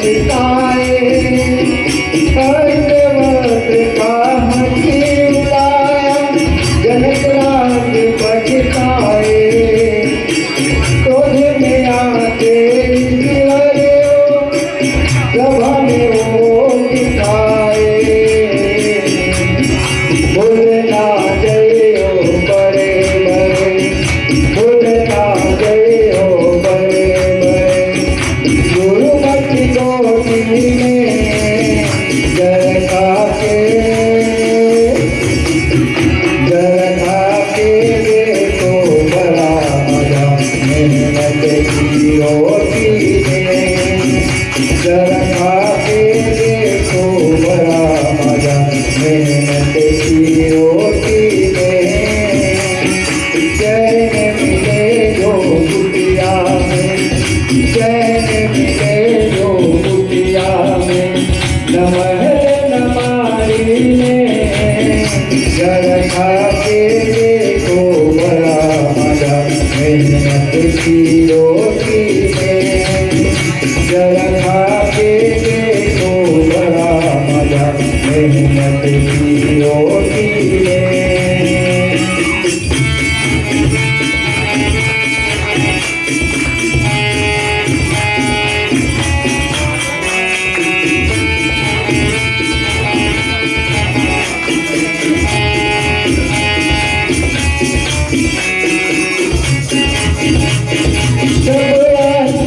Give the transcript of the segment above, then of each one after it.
पछताए, पर्वत का हंसी उड़ाया, जनक राज पछताए। क्रोध में आते ईश्वर सभा में वो दिखाए, भूलना जय हो बड़े बड़े, भूलना जय हो बड़े बड़े। गुरुमति कोटि में जय खाके, जय खाके देखो बड़ा मजा, मेहनत की रोटी में। जय खाके देखो बड़ा मजा, मेहनत की रोटी में। चैन मिले जो कुटिया में, चैन मिले जो कुटिया में, न महल न मारी में। जय खाके देखो बड़ा मजा, मेहनत की रोटी में। जय खाके देखो बड़ा मजा, मेहनत की रोटी में।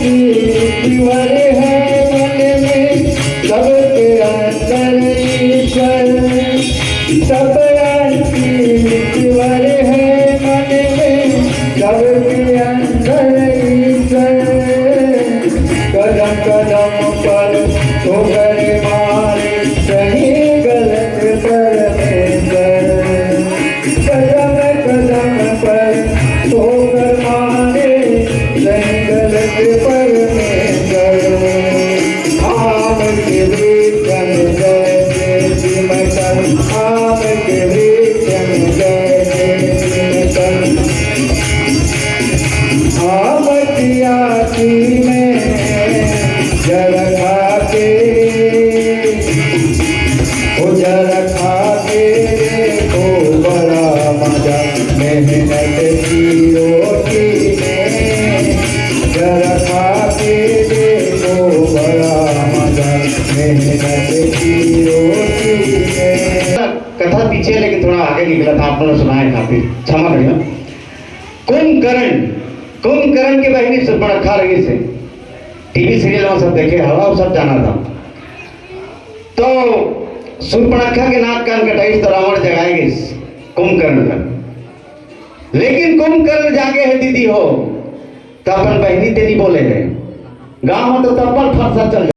ईश्वर है मन में, सबके अंदर ईश्वर। सब ईश्वर है मन में, सबके अंदर ईश्वर। कदम कदम पर ठोकर मारे, सही गलत परमेश्वर। कदम कदम पर ठोकर मारे, सही गलत परमेश्वर। आम के वृक्ष में जैसे सिमटन, आम के वृक्ष में जैसे सिमटन। आम की आँखी में जल खाके, जल खाके देखो बड़ा मजा, मेहनत की रोटी में। जल खाके देखो बड़ा मजा, मेहनत की रोटी में। कथा पीछे लेकिन थोड़ा आगे निकला था, आप लोगों ने सुनाए खातिर क्षमा करिए। कुंभकर्ण, कुंभकर्ण की बहनी सुपर्णखा रही से टीवी सीरियल में सब देखे, हवा सब जाना था। तो सुपर्णखा के नाक कान कटाई तो रावण जगाएंगे कुंभकर्ण का। लेकिन कुंभकर्ण जागे है दीदी हो, तो अपन बहनी तेरी बोले है गाँव में तो तब्बल फरसा चल